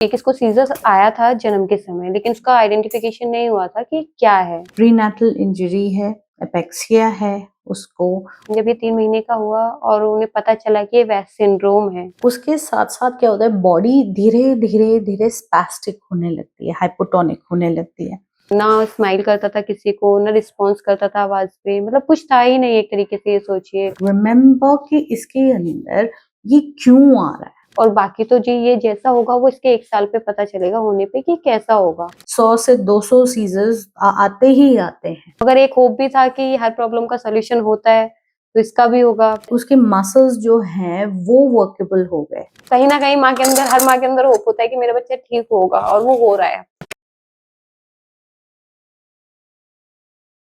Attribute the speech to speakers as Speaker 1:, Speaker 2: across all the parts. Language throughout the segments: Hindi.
Speaker 1: एक इसको सीज़र आया था जन्म के समय, लेकिन उसका आइडेंटिफिकेशन नहीं हुआ था कि क्या है।
Speaker 2: प्रीनेटल इंजरी है, एपेक्सिया है उसको।
Speaker 1: जब ये 3 महीने का हुआ और उन्हें पता चला कि ये वेस्ट सिंड्रोम है।
Speaker 2: उसके साथ-साथ क्या होता है, बॉडी धीरे-धीरे स्पैस्टिक होने लगती है, हाइपोटोनिक होने लगती है।
Speaker 1: ना स्माइल करता था किसी को, ना रिस्पॉन्स करता था आवाज़ पे, मतलब कुछ था ही नहीं एक तरीके से, ये सोचिए।
Speaker 2: रिमेंबर कि इसके अंदर ये क्यों आ रहा है।
Speaker 1: और बाकी तो जी ये जैसा होगा वो इसके 1 साल पे पता चलेगा होने पे कि कैसा होगा।
Speaker 2: 100 से 200 सीज़र्स आते ही आते हैं।
Speaker 1: मगर एक होप भी था कि हर प्रॉब्लम का सॉल्यूशन होता है, तो इसका भी होगा।
Speaker 2: उसके मसल्स जो हैं वो वर्केबल हो गए।
Speaker 1: कहीं न कहीं माँ के अंदर, हर माँ के अंदर होप होता है कि मेरा बच्चा ठीक होगा, और वो हो रहा है।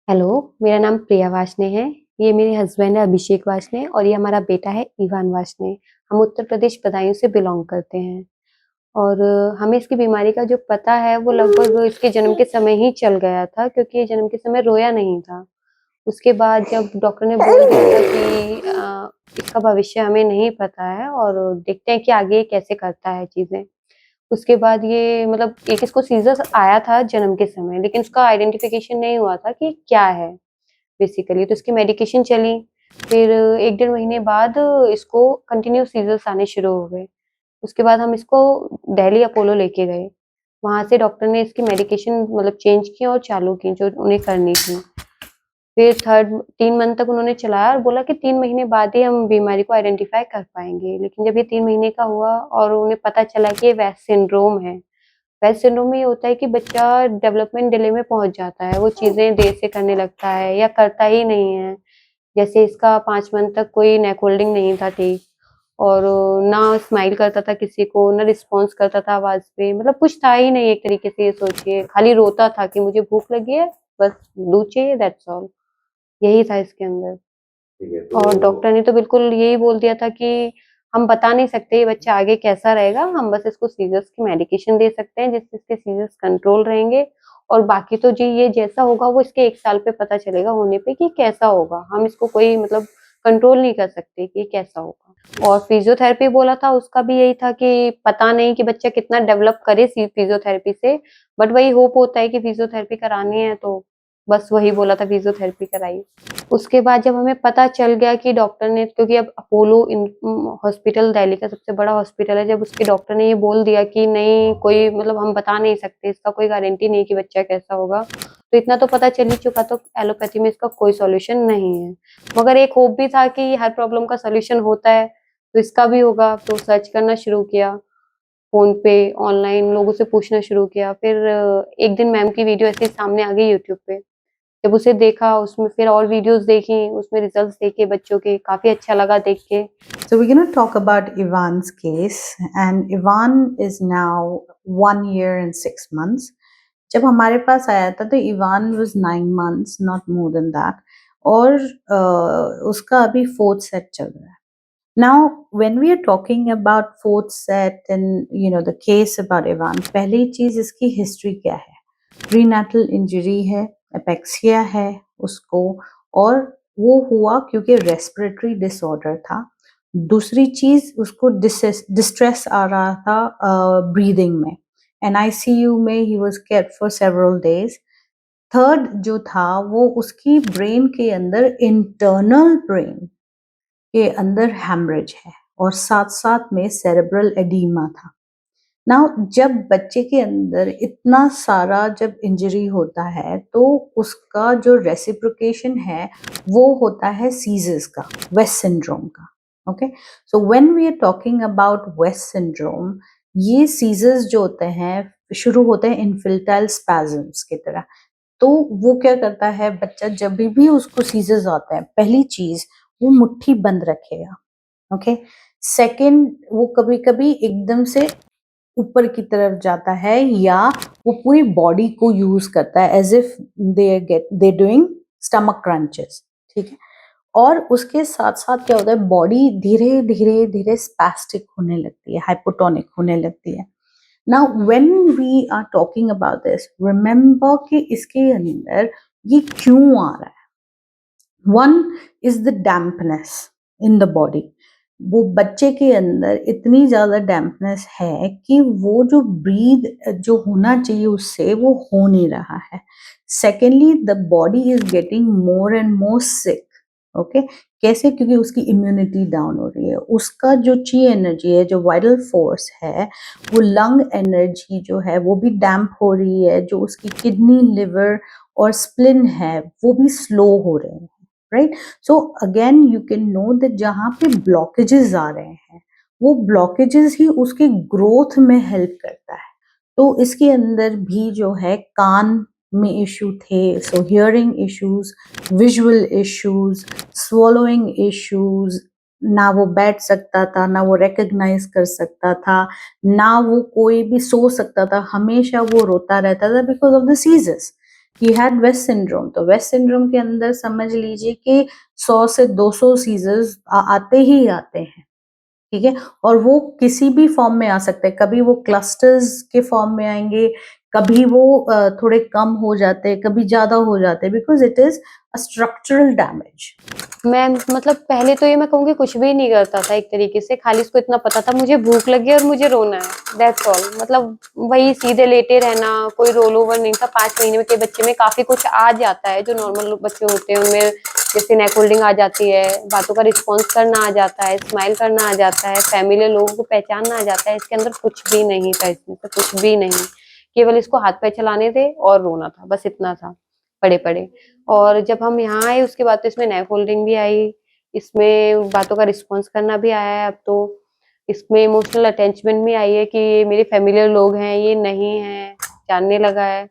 Speaker 1: हेलो, मेरा नाम प्रिया वार्ष्णेय है। ये मेरे हस्बैंड है अभिषेक वार्ष्णेय, और ये हमारा बेटा है इवान वार्ष्णेय। हम उत्तर प्रदेश बदायूं से बिलॉन्ग करते हैं। और हमें इसकी बीमारी का जो पता है वो लगभग इसके जन्म के समय ही चल गया था, क्योंकि ये जन्म के समय रोया नहीं था। उसके बाद जब डॉक्टर ने बोल दिया था कि इसका भविष्य हमें नहीं पता है और देखते हैं कि आगे ये कैसे करता है चीज़ें। उसके बाद ये मतलब एक इसको सीज़र आया था जन्म के समय, लेकिन उसका आइडेंटिफिकेशन नहीं हुआ था कि क्या है बेसिकली। तो इसकी मेडिकेशन चली, फिर 1 डेढ़ महीने बाद इसको कंटिन्यू सीज़र्स आने शुरू हो गए। उसके बाद हम इसको दिल्ली अपोलो लेके गए। वहाँ से डॉक्टर ने इसकी मेडिकेशन मतलब चेंज की और चालू की जो उन्हें करनी थी। फिर 3 मंथ तक उन्होंने चलाया और बोला कि 3 महीने बाद ही हम बीमारी को आइडेंटिफ़ाई कर पाएँगे। लेकिन जब ये 3 महीने का हुआ और उन्हें पता चला कि ये वेस्ट सिंड्रोम है। वेस्ट सिंड्रोम में ये होता है कि बच्चा डेवलपमेंट डिले में पहुँच जाता है। वो चीज़ें देर से करने लगता है या करता ही नहीं है। जैसे इसका 5 मंथ तक कोई नेक होल्डिंग नहीं था ठीक, और ना स्माइल करता था किसी को, ना रिस्पॉन्स करता था आवाज़ पे, मतलब कुछ था ही नहीं एक तरीके से, ये सोचिए। खाली रोता था कि मुझे भूख लगी है, बस दूध चाहिए, दैट्स ऑल। यही था इसके अंदर।
Speaker 3: ठीक है,
Speaker 1: और
Speaker 3: तो
Speaker 1: डॉक्टर ने तो बिल्कुल यही बोल दिया था कि हम बता नहीं सकते ये बच्चा आगे कैसा रहेगा, हम बस इसको सीज़र्स की मेडिकेशन दे सकते हैं जिससे इसके सीज़र्स कंट्रोल रहेंगे, और बाकी तो जी ये जैसा होगा वो इसके 1 साल पे पता चलेगा होने पे कि कैसा होगा। हम इसको कोई मतलब कंट्रोल नहीं कर सकते कि कैसा होगा। और फिज़ियोथेरेपी बोला था, उसका भी यही था कि पता नहीं कि बच्चा कितना डेवलप करे फिज़ियोथेरेपी से, बट वही होप होता है कि फिज़ियोथेरेपी करानी है तो बस वही बोला था, फिज़ियोथेरेपी कराइए। उसके बाद जब हमें पता चल गया कि डॉक्टर ने, क्योंकि अब अपोलो हॉस्पिटल दिल्ली का सबसे बड़ा हॉस्पिटल है, जब उसके डॉक्टर ने ये बोल दिया कि नहीं कोई मतलब हम बता नहीं सकते, इसका कोई गारंटी नहीं कि बच्चा कैसा होगा, तो इतना तो पता चल ही चुका तो एलोपैथी में इसका कोई सॉल्यूशन नहीं है। मगर एक होप भी था कि हर प्रॉब्लम का सॉल्यूशन होता है, तो इसका भी होगा। तो सर्च करना शुरू किया फ़ोन पे, ऑनलाइन लोगों से पूछना शुरू किया। फिर एक दिन मैम की वीडियो ऐसे ही सामने आ गई यूट्यूब पे। जब उसे देखा, उसमें फिर और वीडियोज़ देखी, उसमें रिज़ल्ट्स देखे बच्चों के, काफ़ी अच्छा लगा देख के।
Speaker 2: So we're going to talk about Ivan's case, and Ivan is now 1 year and 6 months. जब हमारे पास आया था तो Ivan was 9 months, not more than that, और उसका अभी 4th set चल रहा है. Now, when we are talking about 4th set and the case about Ivan, पहली चीज इसकी हिस्ट्री क्या है? प्रीनेटल इंजरी है, एपेक्सिया है उसको, और वो हुआ क्योंकि रेस्पिरेटरी डिसऑर्डर था. दूसरी चीज उसको डिस्ट्रेस आ रहा था ब्रीदिंग में, एनआईसीयू में he was kept for several days. Third जो था वो उसकी ब्रेन के अंदर, इंटरनल ब्रेन के अंदर हैमरेज है, और साथ साथ में सेरेब्रल एडीमा था. नाउ जब बच्चे के अंदर इतना सारा जब इंजरी होता है तो उसका जो रेसिप्रोकेशन है वो होता है सीजर्स का, वेस्ट सिंड्रोम का. Okay, so when we are talking about West syndrome, ये सीजर्स जो होते हैं शुरू होते हैं इन्फिल्टाइल स्पैज़म्स की तरह. तो वो क्या करता है, बच्चा जब भी उसको सीजर्स आते हैं, पहली चीज वो मुट्ठी बंद रखेगा. ओके, सेकंड वो कभी कभी एकदम से ऊपर की तरफ जाता है, या वो पूरी बॉडी को यूज करता है as if they doing stomach crunches. ठीक है, और उसके साथ साथ क्या होता है, बॉडी धीरे धीरे स्पैस्टिक होने लगती है, हाइपोटोनिक होने लगती है. Now when we are talking about this, remember कि इसके अंदर ये क्यों आ रहा है. One is the dampness in the body. वो बच्चे के अंदर इतनी ज़्यादा डैम्पनेस है कि वो जो ब्रीथ जो होना चाहिए उससे वो हो नहीं रहा है। Secondly the body is getting more and more sick, okay? कैसे? क्योंकि उसकी इम्यूनिटी डाउन हो रही है। उसका जो ची एनर्जी है, जो वाइटल फोर्स है, वो लंग एनर्जी जो है वो भी डैम्प हो रही है, जो उसकी किडनी, लिवर और स्प्लिन है वो भी स्लो हो रहे हैं, right? So again you can know that जहाँ पे ब्लॉकेजेस आ रहे हैं वो ब्लॉकेजेस ही उसके ग्रोथ में हेल्प करता है। तो इसके अंदर भी जो है कान में इशू थे, so hearing issues, visual issues, swallowing issues, ना वो बैठ सकता था, ना वो रिकग्नाइज कर सकता था, ना वो कोई भी सो सकता था, हमेशा वो रोता रहता था because of the seizures. He had West syndrome, तो वेस्ट सिंड्रोम के अंदर समझ लीजिए कि 100 से 200 सीजर्स आते ही आते हैं, ठीक है? और वो किसी भी फॉर्म में आ सकते हैं, कभी वो क्लस्टर्स के फॉर्म में आएंगे, कभी वो थोड़े कम हो जाते हैं, कभी ज्यादा हो जाते हैं, because it is a structural damage.
Speaker 1: मैं मतलब पहले तो ये मैं कहूँगी कुछ भी नहीं करता था एक तरीके से, खाली इसको इतना पता था मुझे भूख लगी है और मुझे रोना है, दैट्स ऑल। मतलब वही सीधे लेटे रहना, कोई रोल ओवर नहीं था। 5 महीने में के बच्चे में काफ़ी कुछ आ जाता है, जो नॉर्मल बच्चे होते हैं उनमें, जैसे नेक होल्डिंग आ जाती है, बातों का रिस्पॉन्स करना आ जाता है, स्माइल करना आ जाता है, फैमिली लोगों को पहचानना आ जाता है। इसके अंदर कुछ भी नहीं था, इसमें तो कुछ भी नहीं। केवल इसको हाथ पैर चलाने थे और रोना था, बस इतना था, पड़े-पड़े। और जब हम यहाँ आए उसके बाद तो इसमें नेक होल्डिंग भी आई, इसमें बातों का रिस्पॉन्स करना भी आया है अब तो, इसमें इमोशनल अटैचमेंट भी आई है कि ये मेरे फैमिलियर लोग हैं, ये नहीं हैं, जानने लगा है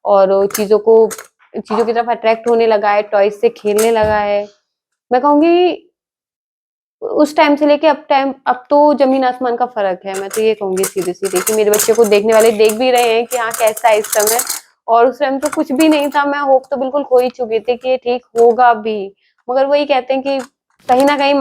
Speaker 1: और चीज़ों की तरफ अट्रैक्ट होने लगा है, टॉयज़ से खेलने लगा है। मैं कहूँगी उस टाइम से लेके अब तो ज़मीन आसमान का फ़र्क है। मैं तो ये कहूँगी सीधे-सीधे कि मेरे बच्चे को देखने वाले देख भी रहे हैं कि हाँ, कैसा है इस समय। और उस टाइम तो कुछ भी नहीं था, मैं होप तो बिल्कुल खो ही चुकी थी कि ये ठीक होगा भी। मगर वही कहते हैं कि कहीं न कहीं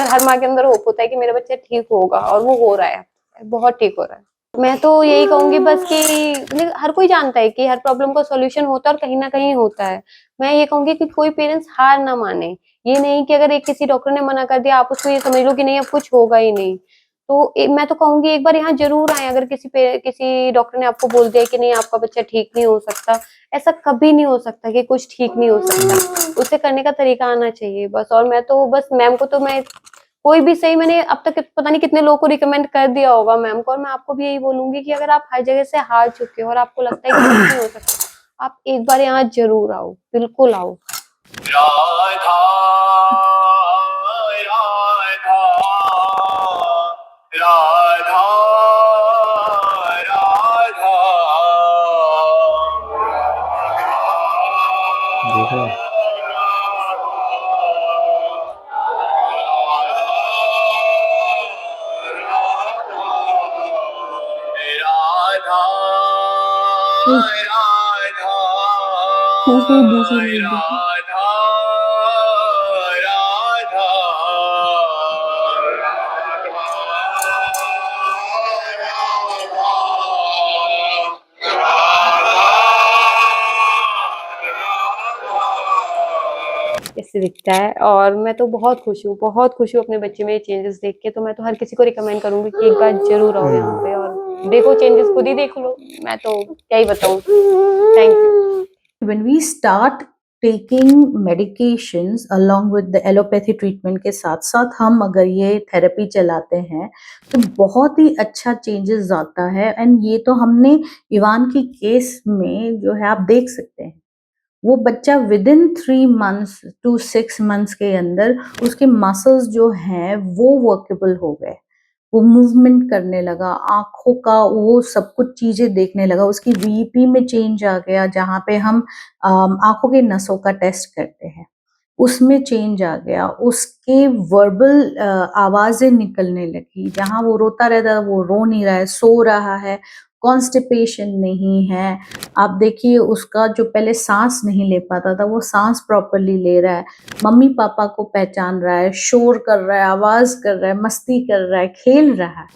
Speaker 1: हर माँ के अंदर होप होता है कि मेरा बच्चा ठीक होगा और वो हो रहा है, बहुत ठीक हो रहा है। मैं तो यही कहूँगी बस कि हर कोई जानता है कि हर प्रॉब्लम का सॉल्यूशन होता है और कहीं न कहीं होता है। मैं ये कहूँगी कि कोई पेरेंट्स हार ना माने। ये नहीं कि अगर एक किसी डॉक्टर ने मना कर दिया आप उसको ये समझ लो कि नहीं अब कुछ होगा ही नहीं। तो मैं तो कहूँगी एक बार यहाँ ज़रूर आएँ, अगर किसी डॉक्टर ने आपको बोल दिया कि नहीं आपका बच्चा ठीक नहीं हो सकता, ऐसा कभी नहीं हो सकता कि कुछ ठीक नहीं हो सकता। उसे करने का तरीका आना चाहिए बस। और मैं तो बस मैम को तो मैं कोई भी सही, मैंने अब तक पता नहीं कितने लोगों को रिकमेंड कर दिया होगा मैम को, और मैं आपको भी यही बोलूँगी कि अगर आप हर जगह से हार चुके हो और आपको लगता है कि कुछ नहीं हो सकता, आप एक बार यहाँ ज़रूर आओ, बिल्कुल आओ।
Speaker 3: राधा राधा राधा राधा
Speaker 4: देखो
Speaker 3: राधा राधा
Speaker 1: दूसरी
Speaker 3: राधा राधा
Speaker 1: इससे दिखता है। और मैं तो बहुत खुश हूँ अपने बच्चे में ये चेंजेस देख के। तो मैं तो हर किसी को रिकमेंड करूँगी कि एक बार ज़रूर आओ यहाँ पे और देखो चेंजेस, खुद ही देख लो। मैं तो क्या ही बताऊँ। Thank you.
Speaker 2: When we start taking medications along with the allopathy treatment के साथ साथ हम अगर ये थेरेपी चलाते हैं तो बहुत ही अच्छा चेंजेस आता है। एंड ये तो हमने इवान की केस में जो है आप देख सकते हैं, वो बच्चा within 3 months to 6 months के अंदर उसके मसल्स जो हैं वो वर्केबल हो गए, वो मूवमेंट करने लगा, आँखों का वो सब कुछ चीज़ें देखने लगा, उसकी वीपी में चेंज आ गया, जहाँ पे हम आँखों के नसों का टेस्ट करते हैं, उसमें चेंज आ गया, उसके वर्बल आवाज़ें निकलने लगी, जहाँ वो रोता रहता था वो रो नहीं रहा है, सो रहा है, कॉन्स्टिपेशन नहीं है। आप देखिए उसका जो पहले साँस नहीं ले पाता था, वो साँस प्रॉपर्ली ले रहा है, मम्मी-पापा को पहचान रहा है, शोर कर रहा है, आवाज़ कर रहा है, मस्ती कर रहा है, खेल रहा है।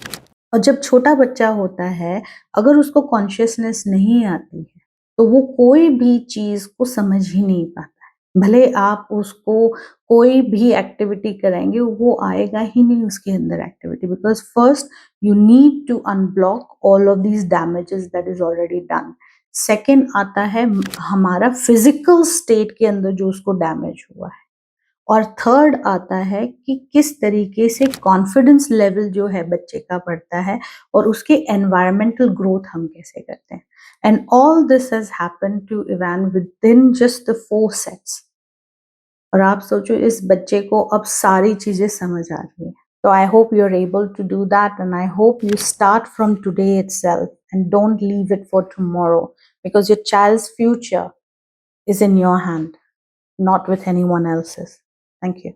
Speaker 2: और जब छोटा बच्चा होता है, अगर उसको कॉन्शियसनेस नहीं आती है, तो वो कोई भी चीज़ को समझ ही नहीं पाता। भले आप उसको कोई भी एक्टिविटी कराएंगे वो आएगा ही नहीं उसके अंदर activity, because first you need to unblock all of these damages that is already done. Second आता है हमारा फिजिकल स्टेट के अंदर जो उसको डैमेज हुआ है, और थर्ड आता है कि किस तरीके से कॉन्फिडेंस लेवल जो है बच्चे का बढ़ता है और उसके एनवायरमेंटल ग्रोथ हम कैसे करते हैं। And all this has happened to Ivan within just the 4 sets. और आप सोचो इस बच्चे को अब सारी चीजें समझ आ रही है। तो I hope you are able to do that, and I hope you start from today itself and don't leave it for tomorrow, because your child's future is in your hand, not with anyone else's. Thank you.